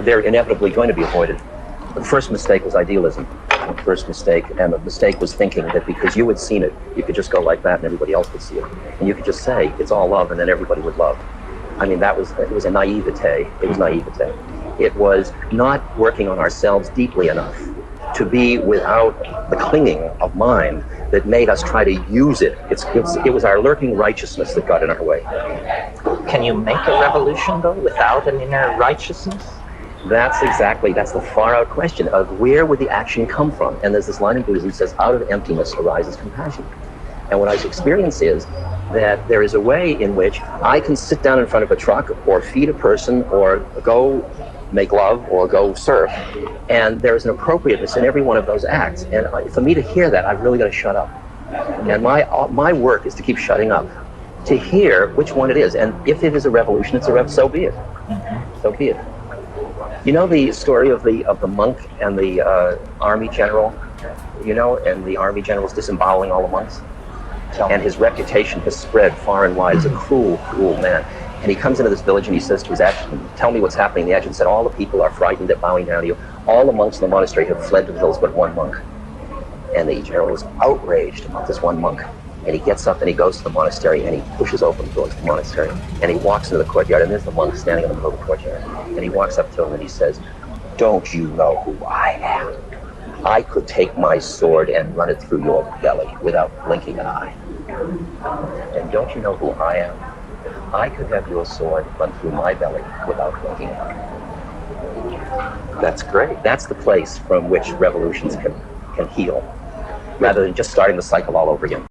they're inevitably going to be avoided. The first mistake was idealism. The first mistake, and the mistake was thinking that because you had seen it, you could just go like that and everybody else would see it. And you could just say, it's all love, and then everybody would love. I mean, it was a naivete. It was naivete. It was not working on ourselves deeply enough to be without the clinging of mind that made us try to use it. It was our lurking righteousness that got in our way. Can you make a revolution, though, without an inner righteousness? That's the far-out question of where would the action come from? And there's this line in Buddhism that says, out of emptiness arises compassion. And what I experience is that there is a way in which I can sit down in front of a truck or feed a person or go make love or go surf, and there is an appropriateness in every one of those acts. And for me to hear that, I've really got to shut up. And my work is to keep shutting up, to hear which one it is. And if it is a revolution, so be it. So be it. You know the story of the monk and the army general, and the army general is disemboweling all the monks? And his reputation has spread far and wide as a cruel, cruel man. And he comes into this village and he says to his adjutant, tell me what's happening. The adjutant said, all the people are frightened at bowing down to you. All the monks in the monastery have fled to the hills but one monk. And the general is outraged about this one monk. And he gets up and he goes to the monastery and he pushes open the doors to the monastery. And he walks into the courtyard, and there's the monk standing in the middle of the courtyard. And he walks up to him and he says, don't you know who I am? I could take my sword and run it through your belly without blinking an eye. And don't you know who I am? I could have your sword run through my belly without blinking an eye. That's great. That's the place from which revolutions can heal, rather than just starting the cycle all over again.